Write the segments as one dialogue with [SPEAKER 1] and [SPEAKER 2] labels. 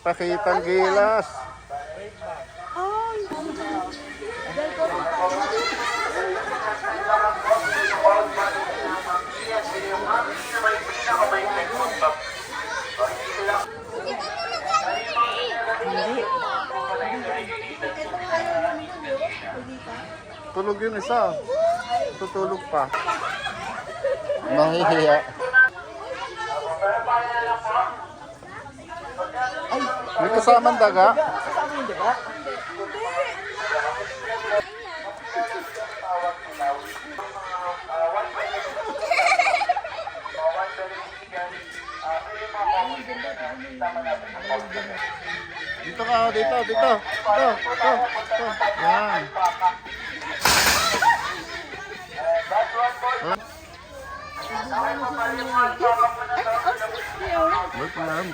[SPEAKER 1] Pakitang gilas.
[SPEAKER 2] Ay!
[SPEAKER 1] Tulog yun isa. Tutulog pa. Mahihiya. May kasamang daga.
[SPEAKER 2] Kasama yung daga?
[SPEAKER 1] Dito ka, dito. Ito. Yan. Wait lang.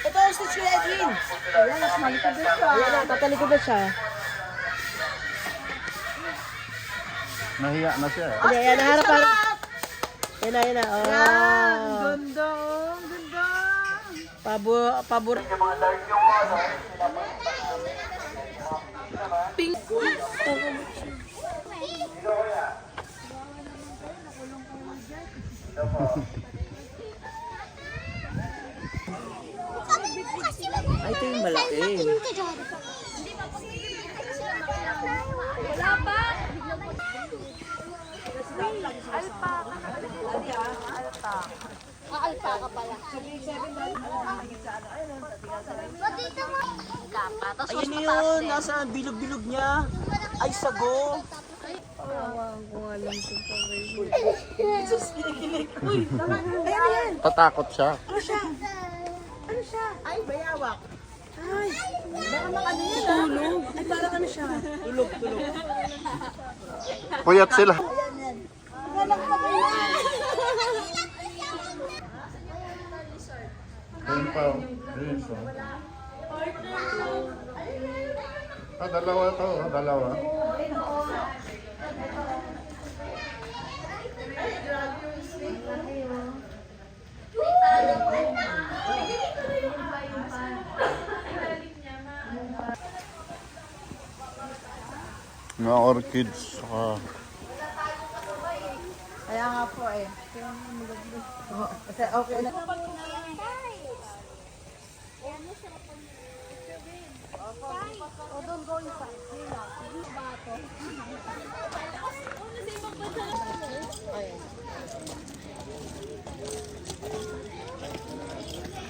[SPEAKER 2] Ito ang stitch ni Edwin. Ayan, mas malikod na siya. Ayan, tatalikod na siya.
[SPEAKER 1] Nahiya na siya.
[SPEAKER 2] Hindi, ayan, naharap pa. Yan na. Oh.
[SPEAKER 3] Ganda, oh. Ganda.
[SPEAKER 2] Pabor. Pink. Ay, ito yung malaki.
[SPEAKER 3] Wala pa.
[SPEAKER 4] Alpaka pala.
[SPEAKER 2] Ayun yun, nasa bilog-bilog niya. Ay, sago. Jesus, kinikilig. Uy, ayan.
[SPEAKER 1] Tatakot siya.
[SPEAKER 2] Ano siya? Ay, bayawak. Ay, baka makano yan. Tulog. Ay, parang ano siya? Tulog.
[SPEAKER 1] Puyat sila. Ayun pa. Ayun siya. Dalawa to. Dalawa. Mga orchids.
[SPEAKER 3] Kaya nga po eh.
[SPEAKER 2] Kasi okay na.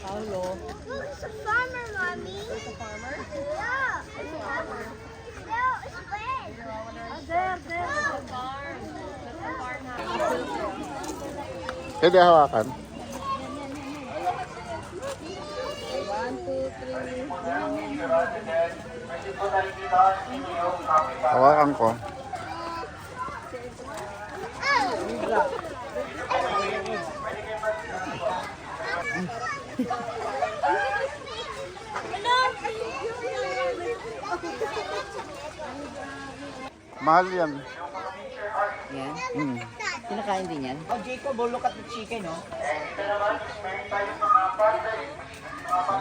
[SPEAKER 2] Paulo.
[SPEAKER 4] It's a farmer, Mommy. It's a farmer? Yeah. It's a farmer. No, it's red. There.
[SPEAKER 1] Pwede hawakan.
[SPEAKER 4] 1, 2, 3.
[SPEAKER 1] Hawakan ko. Mahal yan.
[SPEAKER 2] Yan.
[SPEAKER 1] Hmm.
[SPEAKER 2] Kinakain din yan. Oh, Jacob, look at the chicken, no?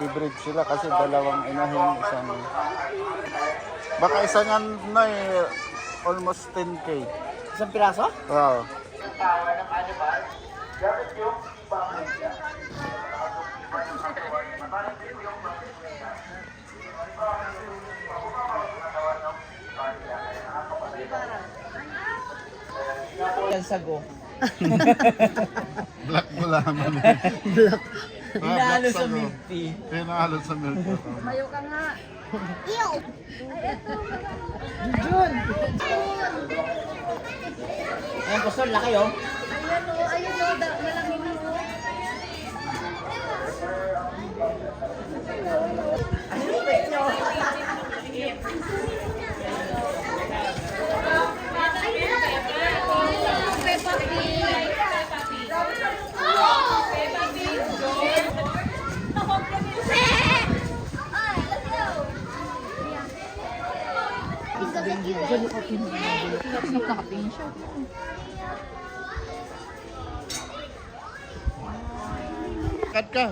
[SPEAKER 1] Bibreed sila kasi dalawang inahin, isang... Baka isa nga na eh, almost 10K.
[SPEAKER 2] Isang piraso?
[SPEAKER 1] Wow.
[SPEAKER 2] Yan sago.
[SPEAKER 1] Black mo lamang.
[SPEAKER 2] Black.
[SPEAKER 1] Ah,
[SPEAKER 2] Inaalo
[SPEAKER 1] black
[SPEAKER 2] sa
[SPEAKER 1] sago.
[SPEAKER 2] milk tea.
[SPEAKER 1] Pinahalo sa milk.
[SPEAKER 3] Mayo ka nga.
[SPEAKER 4] Ew.
[SPEAKER 2] Ayan, Pastor, laki, oh.
[SPEAKER 3] Ayun o. Malaki na o.
[SPEAKER 2] Ano yung pwede nyo?
[SPEAKER 3] Peppa Pig. Nakating siya.
[SPEAKER 1] Kat ka.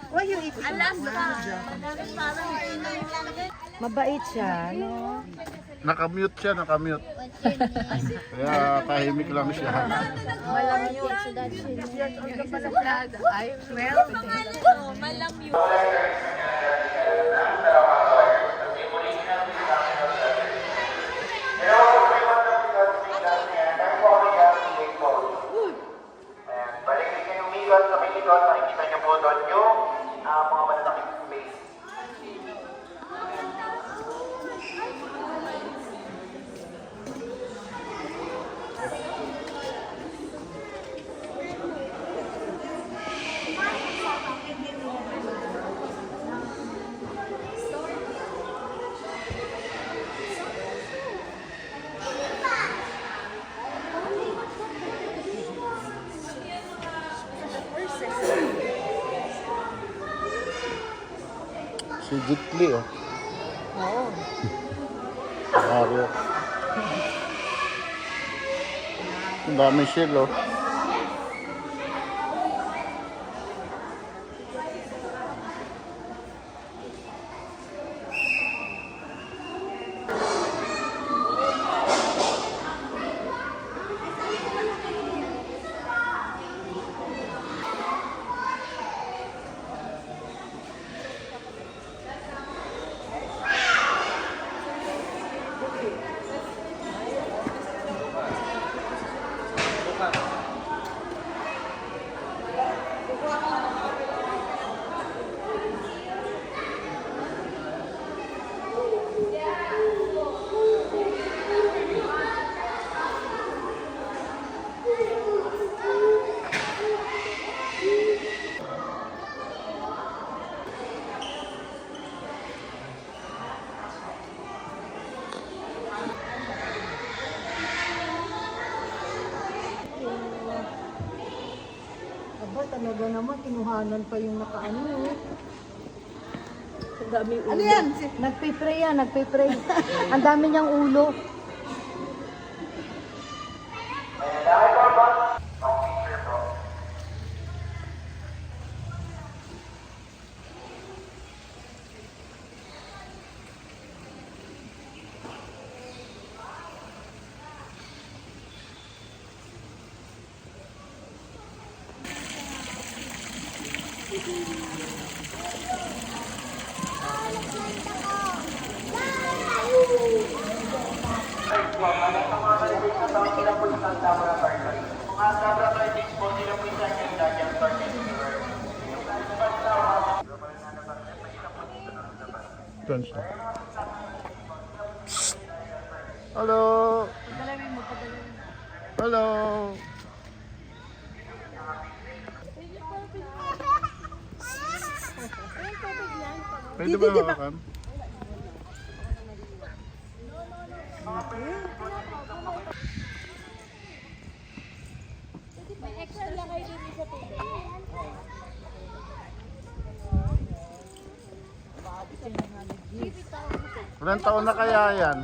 [SPEAKER 2] Why you eating? Mabait siya, no?
[SPEAKER 1] Nakamute siya, nakamute. Kaya tahimik lang siya.
[SPEAKER 5] Balik kayo umigot, nakikikot, nakikita niyo po doon yung mga malalaking place.
[SPEAKER 1] Si Jitli, oh.
[SPEAKER 2] Oo.
[SPEAKER 1] Mario. Ang dami shell, oh.
[SPEAKER 2] Aba, talaga naman, kinuhanan pa yung nakaano. Ang dami ulo. Ano yan? Nagpipray yan, nagpipray. Ang dami niyang ulo.
[SPEAKER 1] Dance na. Hello! Hello! Pwede ba hawakan? Ilang taon na kaya yan?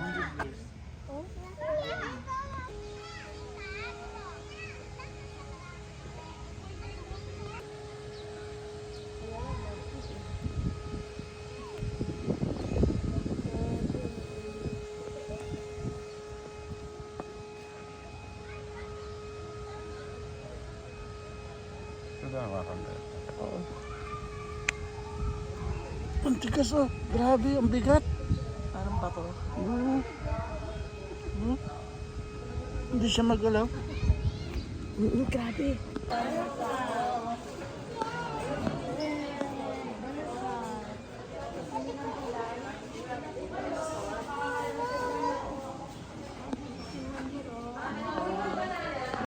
[SPEAKER 1] Oo. Ang tigas, oh. Grabe, ang bigat.
[SPEAKER 2] Parang bato.
[SPEAKER 1] Hindi siya magalaw.
[SPEAKER 2] Grabe.